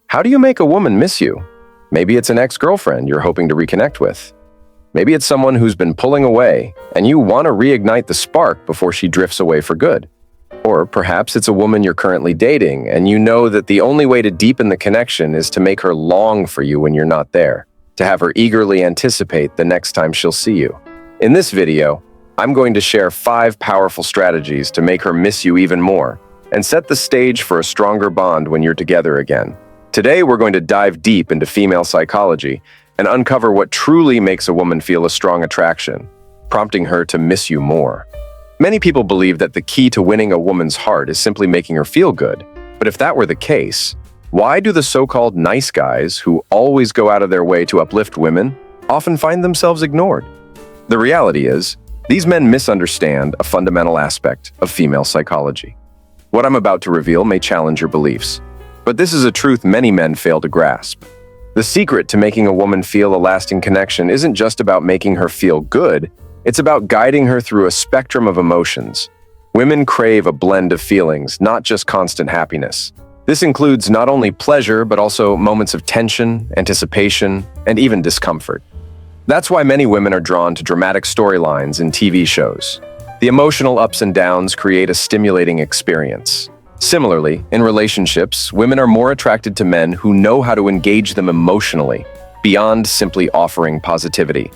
How do you make a woman miss you? Maybe it's an ex-girlfriend you're hoping to reconnect with. Maybe it's someone who's been pulling away, and you want to reignite the spark before she drifts away for good. Or perhaps it's a woman you're currently dating, and you know that the only way to deepen the connection is to make her long for you when you're not there, to have her eagerly anticipate the next time she'll see you. In this video, I'm going to share 5 powerful strategies to make her miss you even more, and set the stage for a stronger bond when you're together again. Today, we're going to dive deep into female psychology and uncover what truly makes a woman feel a strong attraction, prompting her to miss you more. Many people believe that the key to winning a woman's heart is simply making her feel good. But if that were the case, why do the so-called nice guys who always go out of their way to uplift women often find themselves ignored? The reality is, these men misunderstand a fundamental aspect of female psychology. What I'm about to reveal may challenge your beliefs, but this is a truth many men fail to grasp. The secret to making a woman feel a lasting connection isn't just about making her feel good, it's about guiding her through a spectrum of emotions. Women crave a blend of feelings, not just constant happiness. This includes not only pleasure, but also moments of tension, anticipation, and even discomfort. That's why many women are drawn to dramatic storylines in TV shows. The emotional ups and downs create a stimulating experience. Similarly, in relationships, women are more attracted to men who know how to engage them emotionally, beyond simply offering positivity.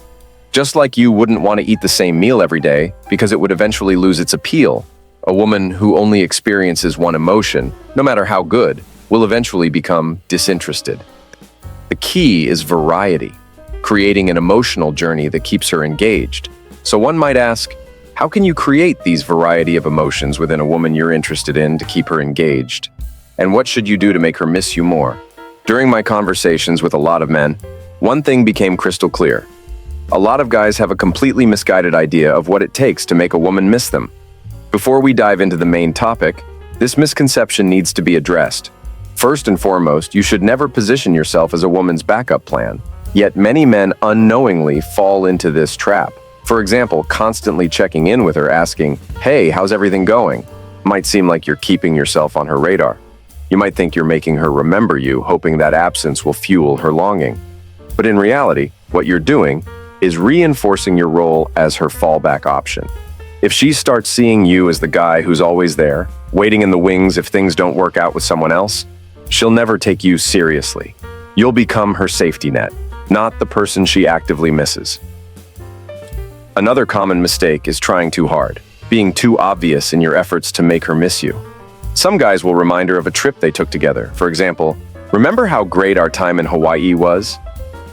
Just like you wouldn't want to eat the same meal every day because it would eventually lose its appeal, a woman who only experiences one emotion, no matter how good, will eventually become disinterested. The key is variety, creating an emotional journey that keeps her engaged. So one might ask, how can you create these variety of emotions within a woman you're interested in to keep her engaged? And what should you do to make her miss you more? During my conversations with a lot of men, one thing became crystal clear. A lot of guys have a completely misguided idea of what it takes to make a woman miss them. Before we dive into the main topic, this misconception needs to be addressed. First and foremost, you should never position yourself as a woman's backup plan. Yet many men unknowingly fall into this trap. For example, constantly checking in with her asking, "Hey, how's everything going?" might seem like you're keeping yourself on her radar. You might think you're making her remember you, hoping that absence will fuel her longing. But in reality, what you're doing is reinforcing your role as her fallback option. If she starts seeing you as the guy who's always there, waiting in the wings if things don't work out with someone else, she'll never take you seriously. You'll become her safety net, not the person she actively misses. Another common mistake is trying too hard, being too obvious in your efforts to make her miss you. Some guys will remind her of a trip they took together. For example, "Remember how great our time in Hawaii was?"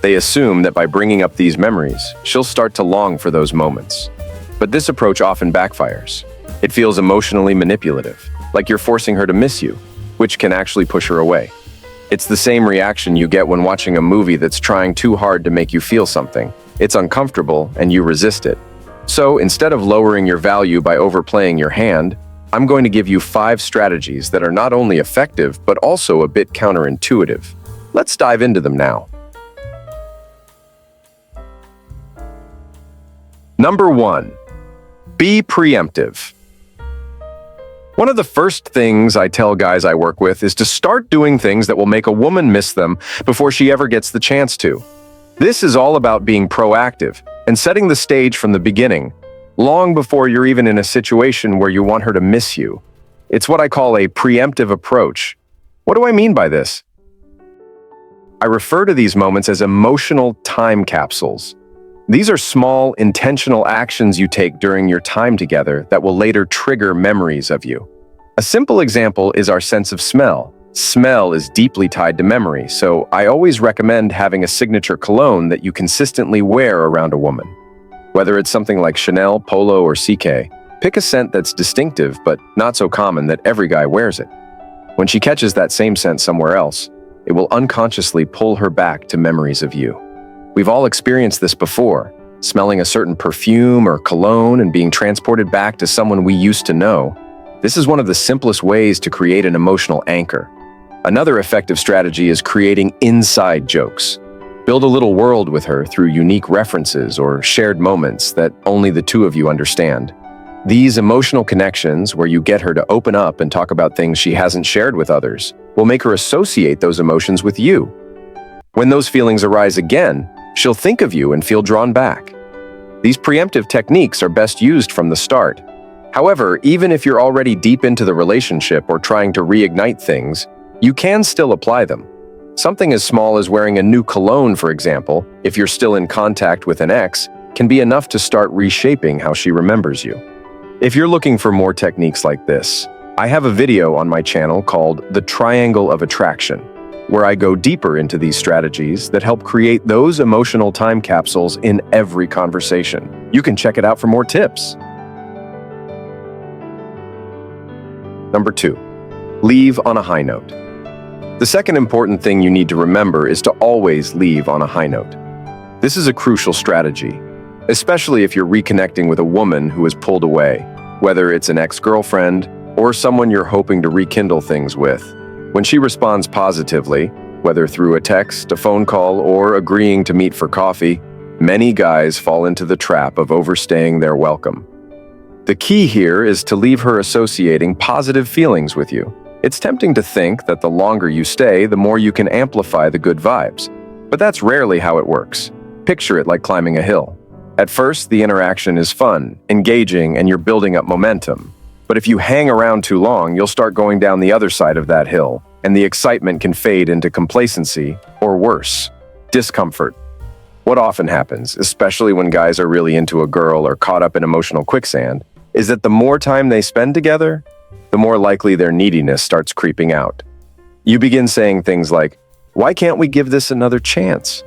They assume that by bringing up these memories, she'll start to long for those moments. But this approach often backfires. It feels emotionally manipulative, like you're forcing her to miss you, which can actually push her away. It's the same reaction you get when watching a movie that's trying too hard to make you feel something. It's uncomfortable and you resist it. So instead of lowering your value by overplaying your hand, I'm going to give you 5 strategies that are not only effective, but also a bit counterintuitive. Let's dive into them now. Number 1, be preemptive. One of the first things I tell guys I work with is to start doing things that will make a woman miss them before she ever gets the chance to. This is all about being proactive and setting the stage from the beginning, long before you're even in a situation where you want her to miss you. It's what I call a preemptive approach. What do I mean by this? I refer to these moments as emotional time capsules. These are small, intentional actions you take during your time together that will later trigger memories of you. A simple example is our sense of smell. Smell is deeply tied to memory, so I always recommend having a signature cologne that you consistently wear around a woman. Whether it's something like Chanel, Polo, or CK, pick a scent that's distinctive but not so common that every guy wears it. When she catches that same scent somewhere else, it will unconsciously pull her back to memories of you. We've all experienced this before, smelling a certain perfume or cologne and being transported back to someone we used to know. This is one of the simplest ways to create an emotional anchor. Another effective strategy is creating inside jokes. Build a little world with her through unique references or shared moments that only the two of you understand. These emotional connections, where you get her to open up and talk about things she hasn't shared with others, will make her associate those emotions with you. When those feelings arise again, she'll think of you and feel drawn back. These preemptive techniques are best used from the start. However, even if you're already deep into the relationship or trying to reignite things, you can still apply them. Something as small as wearing a new cologne, for example, if you're still in contact with an ex, can be enough to start reshaping how she remembers you. If you're looking for more techniques like this, I have a video on my channel called The Triangle of Attraction, where I go deeper into these strategies that help create those emotional time capsules in every conversation. You can check it out for more tips. Number 2, leave on a high note. The second important thing you need to remember is to always leave on a high note. This is a crucial strategy, especially if you're reconnecting with a woman who has pulled away, whether it's an ex-girlfriend or someone you're hoping to rekindle things with. When she responds positively, whether through a text, a phone call, or agreeing to meet for coffee, many guys fall into the trap of overstaying their welcome. The key here is to leave her associating positive feelings with you. It's tempting to think that the longer you stay, the more you can amplify the good vibes. But that's rarely how it works. Picture it like climbing a hill. At first, the interaction is fun, engaging, and you're building up momentum. But if you hang around too long, you'll start going down the other side of that hill, and the excitement can fade into complacency, or worse, discomfort. What often happens, especially when guys are really into a girl or caught up in emotional quicksand, is that the more time they spend together, the more likely their neediness starts creeping out. You begin saying things like, "Why can't we give this another chance?"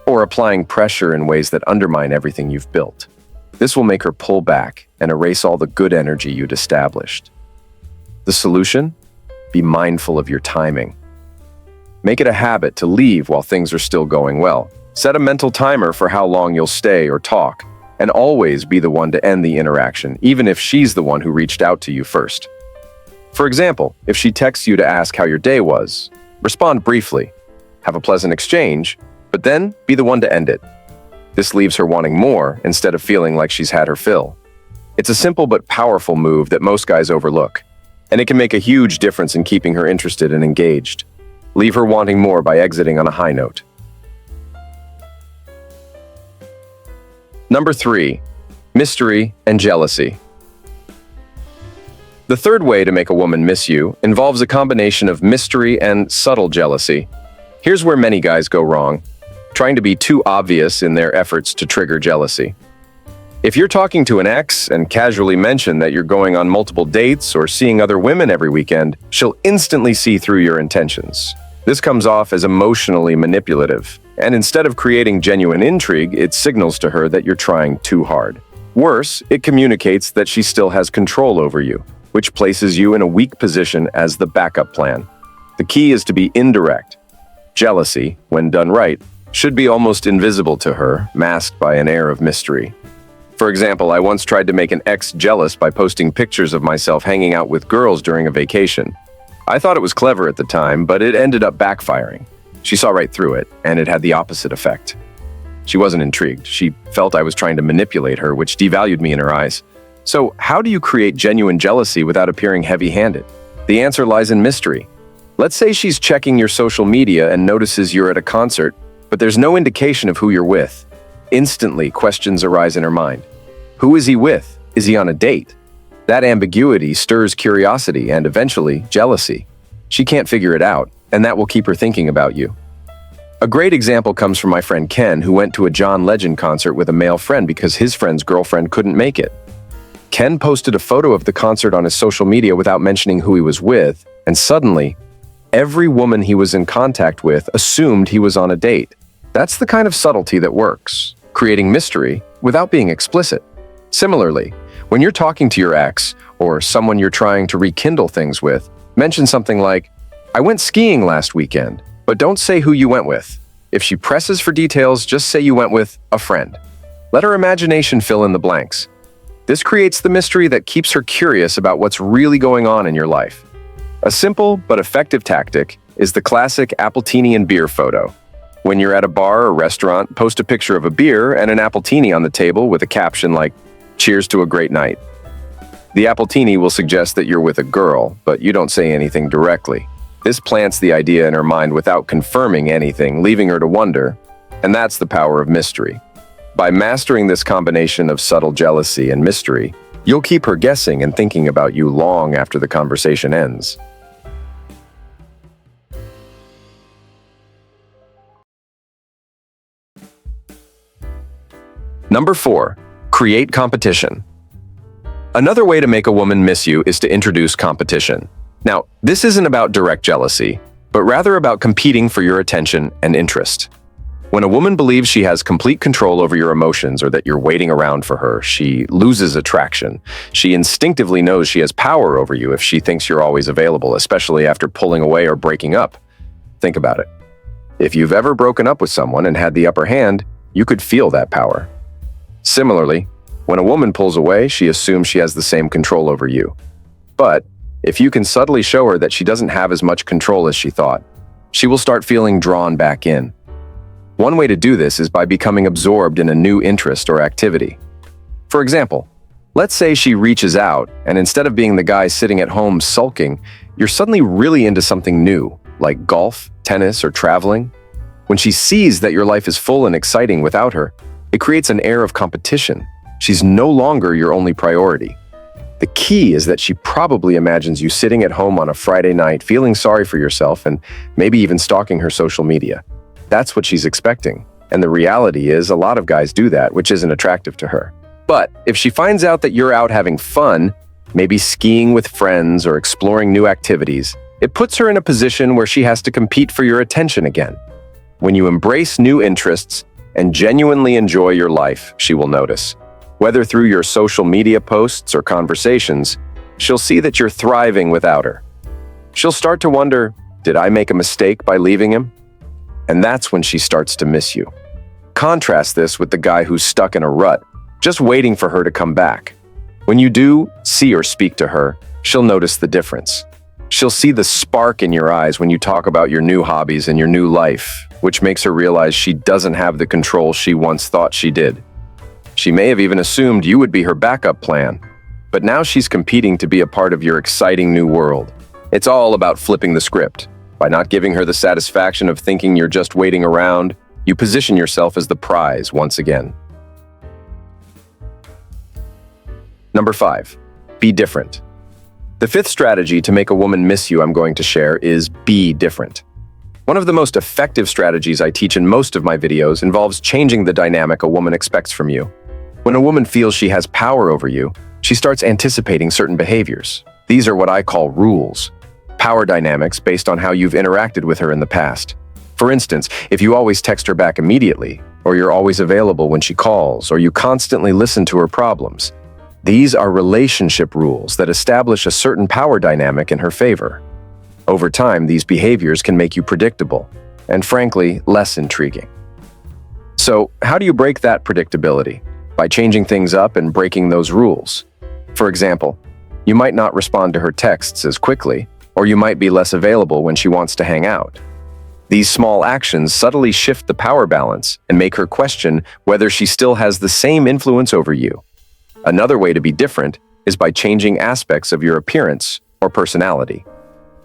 Or applying pressure in ways that undermine everything you've built. This will make her pull back and erase all the good energy you'd established. The solution? Be mindful of your timing. Make it a habit to leave while things are still going well. Set a mental timer for how long you'll stay or talk, and always be the one to end the interaction, even if she's the one who reached out to you first. For example, if she texts you to ask how your day was, respond briefly, have a pleasant exchange, but then be the one to end it. This leaves her wanting more instead of feeling like she's had her fill. It's a simple but powerful move that most guys overlook, and it can make a huge difference in keeping her interested and engaged. Leave her wanting more by exiting on a high note. Number 3, mystery and jealousy. The third way to make a woman miss you involves a combination of mystery and subtle jealousy. Here's where many guys go wrong, trying to be too obvious in their efforts to trigger jealousy. If you're talking to an ex and casually mention that you're going on multiple dates or seeing other women every weekend, she'll instantly see through your intentions. This comes off as emotionally manipulative, and instead of creating genuine intrigue, it signals to her that you're trying too hard. Worse, it communicates that she still has control over you, which places you in a weak position as the backup plan. The key is to be indirect. Jealousy, when done right, should be almost invisible to her, masked by an air of mystery. For example, I once tried to make an ex jealous by posting pictures of myself hanging out with girls during a vacation. I thought it was clever at the time, but it ended up backfiring. She saw right through it, and it had the opposite effect. She wasn't intrigued. She felt I was trying to manipulate her, which devalued me in her eyes. So, how do you create genuine jealousy without appearing heavy-handed? The answer lies in mystery. Let's say she's checking your social media and notices you're at a concert, but there's no indication of who you're with. Instantly, questions arise in her mind. Who is he with? Is he on a date? That ambiguity stirs curiosity and, eventually, jealousy. She can't figure it out, and that will keep her thinking about you. A great example comes from my friend Ken, who went to a John Legend concert with a male friend because his friend's girlfriend couldn't make it. Ken posted a photo of the concert on his social media without mentioning who he was with, and suddenly, every woman he was in contact with assumed he was on a date. That's the kind of subtlety that works, creating mystery without being explicit. Similarly, when you're talking to your ex or someone you're trying to rekindle things with, mention something like, "I went skiing last weekend," but don't say who you went with. If she presses for details, just say you went with a friend. Let her imagination fill in the blanks. This creates the mystery that keeps her curious about what's really going on in your life. A simple but effective tactic is the classic Appletini and beer photo. When you're at a bar or restaurant, post a picture of a beer and an Appletini on the table with a caption like, "Cheers to a great night." The appletini will suggest that you're with a girl, but you don't say anything directly. This plants the idea in her mind without confirming anything, leaving her to wonder, and that's the power of mystery. By mastering this combination of subtle jealousy and mystery, you'll keep her guessing and thinking about you long after the conversation ends. Number 4, create competition. Another way to make a woman miss you is to introduce competition. Now, this isn't about direct jealousy, but rather about competing for your attention and interest. When a woman believes she has complete control over your emotions or that you're waiting around for her, she loses attraction. She instinctively knows she has power over you if she thinks you're always available, especially after pulling away or breaking up. Think about it. If you've ever broken up with someone and had the upper hand, you could feel that power. Similarly, when a woman pulls away, she assumes she has the same control over you. But if you can subtly show her that she doesn't have as much control as she thought, she will start feeling drawn back in. One way to do this is by becoming absorbed in a new interest or activity. For example, let's say she reaches out, and instead of being the guy sitting at home sulking, you're suddenly really into something new, like golf, tennis, or traveling. When she sees that your life is full and exciting without her, it creates an air of competition. She's no longer your only priority. The key is that she probably imagines you sitting at home on a Friday night, feeling sorry for yourself and maybe even stalking her social media. That's what she's expecting. And the reality is a lot of guys do that, which isn't attractive to her. But if she finds out that you're out having fun, maybe skiing with friends or exploring new activities, it puts her in a position where she has to compete for your attention again. When you embrace new interests and genuinely enjoy your life, she will notice. Whether through your social media posts or conversations, she'll see that you're thriving without her. She'll start to wonder, did I make a mistake by leaving him? And that's when she starts to miss you. Contrast this with the guy who's stuck in a rut, just waiting for her to come back. When you do see or speak to her, she'll notice the difference. She'll see the spark in your eyes when you talk about your new hobbies and your new life, which makes her realize she doesn't have the control she once thought she did. She may have even assumed you would be her backup plan, but now she's competing to be a part of your exciting new world. It's all about flipping the script. By not giving her the satisfaction of thinking you're just waiting around, you position yourself as the prize once again. Number 5, be different. The 5th strategy to make a woman miss you I'm going to share is be different. One of the most effective strategies I teach in most of my videos involves changing the dynamic a woman expects from you. When a woman feels she has power over you, she starts anticipating certain behaviors. These are what I call rules. Power dynamics based on how you've interacted with her in the past. For instance, if you always text her back immediately, or you're always available when she calls, or you constantly listen to her problems, these are relationship rules that establish a certain power dynamic in her favor. Over time, these behaviors can make you predictable, and frankly, less intriguing. So, how do you break that predictability? By changing things up and breaking those rules. For example, you might not respond to her texts as quickly, or you might be less available when she wants to hang out. These small actions subtly shift the power balance and make her question whether she still has the same influence over you. Another way to be different is by changing aspects of your appearance or personality.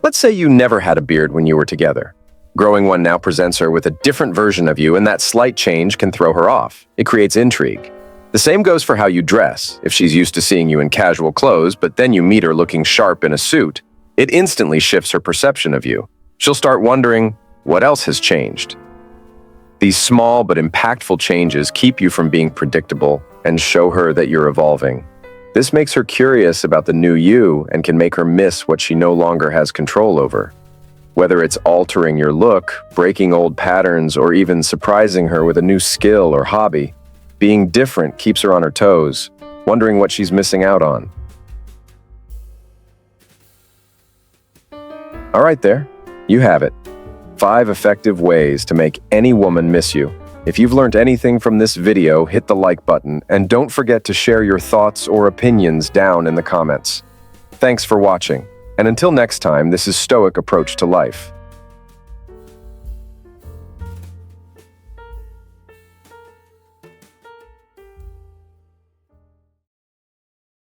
Let's say you never had a beard when you were together. Growing one now presents her with a different version of you, and that slight change can throw her off. It creates intrigue. The same goes for how you dress. If she's used to seeing you in casual clothes, but then you meet her looking sharp in a suit, it instantly shifts her perception of you. She'll start wondering, what else has changed? These small but impactful changes keep you from being predictable and show her that you're evolving. This makes her curious about the new you and can make her miss what she no longer has control over. Whether it's altering your look, breaking old patterns, or even surprising her with a new skill or hobby, being different keeps her on her toes, wondering what she's missing out on. All right there, you have it. 5 effective ways to make any woman miss you. If you've learned anything from this video, hit the like button and don't forget to share your thoughts or opinions down in the comments. Thanks for watching, and until next time, this is Stoic Approach to Life.